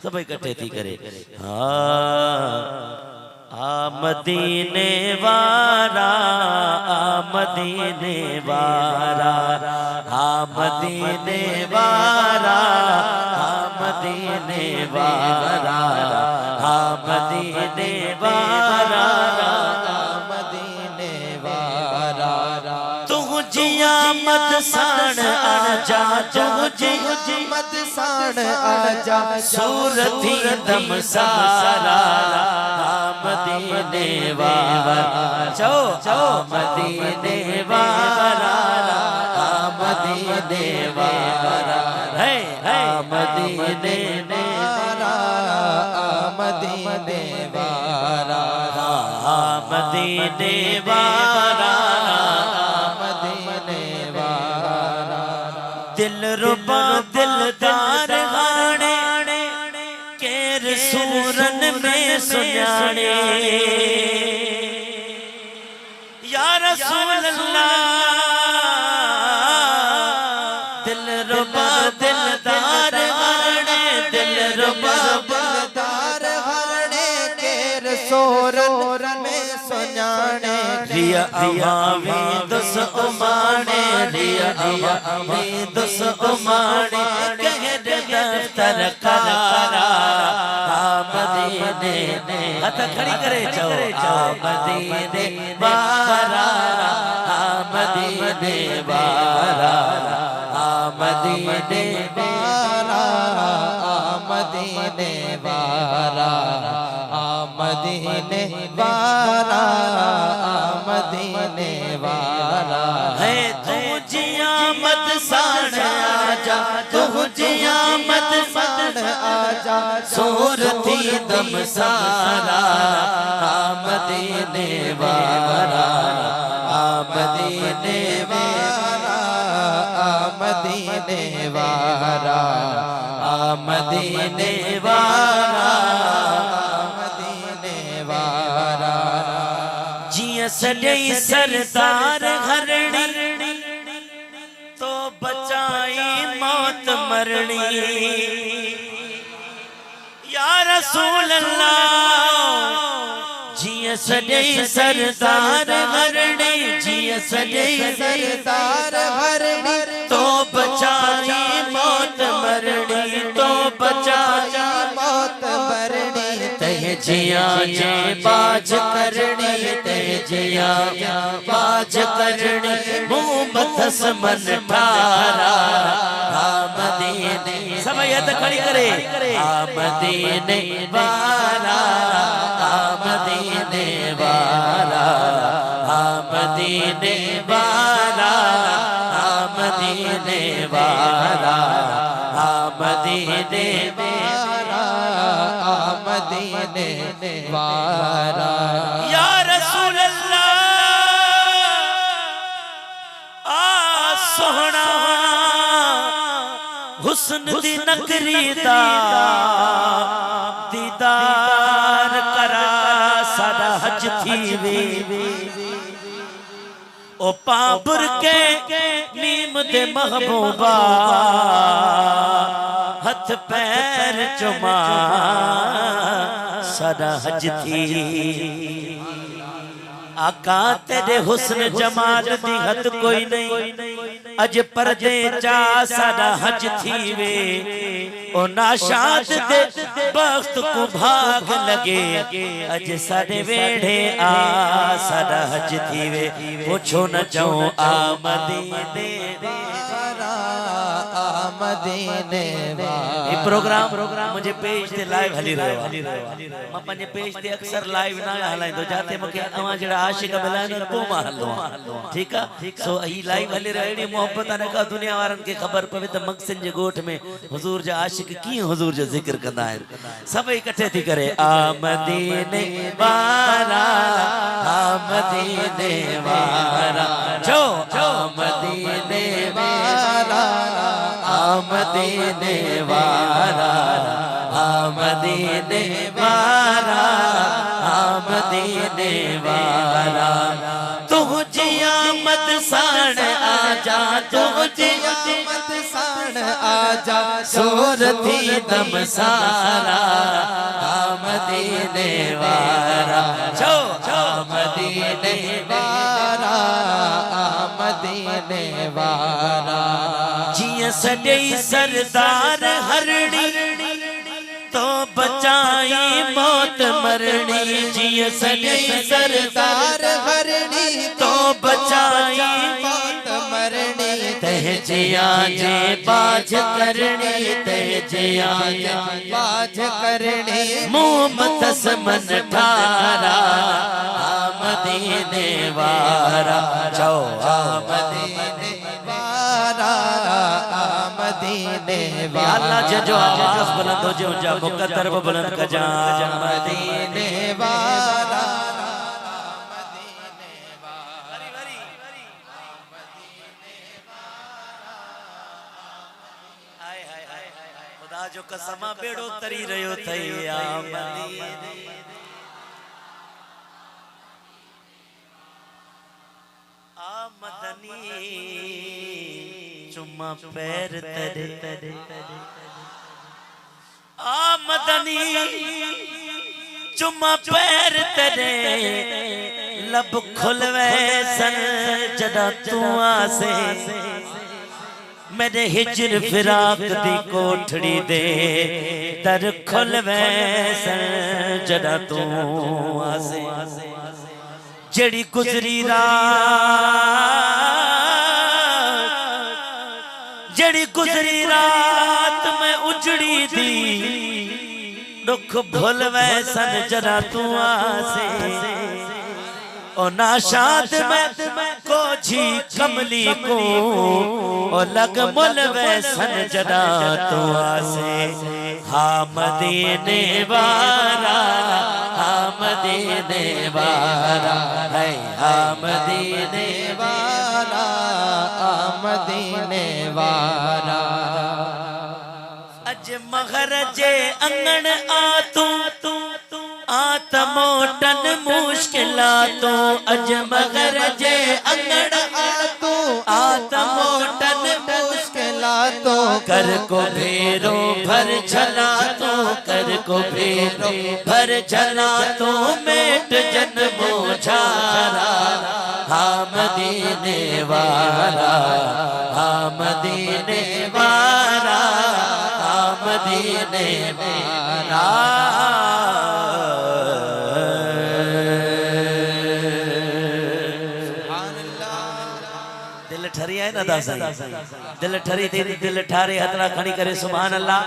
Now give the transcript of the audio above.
सब इकट्ठे थी करे आ मदीने वारा आ मदीने वारा आ मदीने वारा आ मदीने वारा आ मदीने वारा मदीने वारा तुझिया मत साण आजा तुझी मत साण आजा सूरती दम सारा मदीने वारा चो चो मदीने वारा मदीने वारा है मदीने वारा मदीने वारा मदीने वारा मदीने वारा दिल रुबा दिलदार गाने केर सूरन में सुनाने या रसूल अल्लाह दिल रुबा दिलदार गाने दिल रुबा दिलदार हरणे केर सोरन में सुनाने रिया अमावी दस उमाने रिया अमावी दस उमाने कह दफ्तर कारा मदीने हथ खड़ी करे चो मदीने वारा मदीने वारा मदीने वारा मदीने वारा मदीने वारा मदीने वारा है तुझिया मत साण आजा तुझिया मत साण आजा सूरती दम सारा मदीने वारा मदीने वारा मदीने वारा मदीने वारा मदीने वारा जिया सजई सरदार घरणी तो बचाई मौत मरणी या रसूल अल्लाह जिया सजई सरदार घरणी जिया सजई सरदार हरणी तो बचाई मौत मरणी तो बचाई मौत मरणी तह जिया जे बाज करनी तह जिया बाज करनी मुँह मथस मन ठारा मदीने सब यद खड़ी करे मदीने वाला मदीने वाला मदीने वाला मदीने वाला मदीने वारा मदीने वारा या रसूल अल्लाह आ सोहना हुस्न दी नगरी दा दीदार करा साडा हज थीवे ओ पाबुर के नीम दे महबूबा हथ पैर चुमा साडा हज थी आका तेरे हुस्न जमाल दी हद कोई नहीं अज परदे चा साडा हज थीवे ओ नाशाद दे बख्त को भाग लगे अज साडे वेढ़े आ साडा हज थीवे पूछो न जाऊं आ मदीने मदीने ये प्रोग्राम मुझे पेज ते लाइव हली रहो मां पंजे पेज ते अक्सर लाइव ना हलाइंदो जाते मके अवा जड़ा आशिक मिलाइन पो मां हलो ठीक है सो ई लाइव हली रहे एडी मोहब्बत ने का दुनिया वारन के खबर पवे त मकसद जे गोठ में हुजूर जा आशिक की हुजूर जो जिक्र कंदा है सब इकट्ठे थी करे आ मदीने वारा आ मदीने वारा जो मदीने वारा मदीने वारा मदीने वारा मदीने वारा तुझी आमद साण आजा तुझे आमद साण आजा सूरती दम सारा मदीने वारा चो मदीने वारा मदीने वारा जिया सजई सरदार हरणी तो बचाई मौत मरनी जिया सजई सरदार हरणी तो बचाई मौत मरणी तह जिया जे बाज करनी तह जिया जे बाज करणी मुँह मतस मन ठारा मदीने वारा चो मदीने वारा मदीने वारा अल्लाह जो आवाज बुलंद हो जो जा मुकद्दर वो बुलंद का जा मदीने वारा खुदा जो कसमा बेड़ो तरी रयो थई आ मदीने आ मदनी चुम्मा पैर तेरे आ मदनी चुम्मा पैर तेरे लब खुलवे सन जदा तू आसे मेरे हिजर फिराक दी कोठड़ी दे दर खुलवे सन जदा तू आसे जड़ी गुजरी रात में उजड़ी दी दुख भूल वैसन जरा तू आसे ओ नाशाद में कोझी कमली को ओ लग मुल वैसन जरा तू आसे हाँ मदीने वारा हाँ मदीने वारा है हाँ मदीने वारा मदीने वारा अज महरजे अंगण आ तू मोटन मुश्किला तो अज महरजे अंगण आ मोटन मुश्किला तो कर को भेरो भर झला तो कर को भेरो भर झला तो मेट जन्मो झारा हाँ मदीने वारा हाँ मदीने वारा हाँ मदीने वारा दिल ठरी है ना दासा दिल ठरी दिल ठारे हथड़ा खड़ी करे सुभान अल्लाह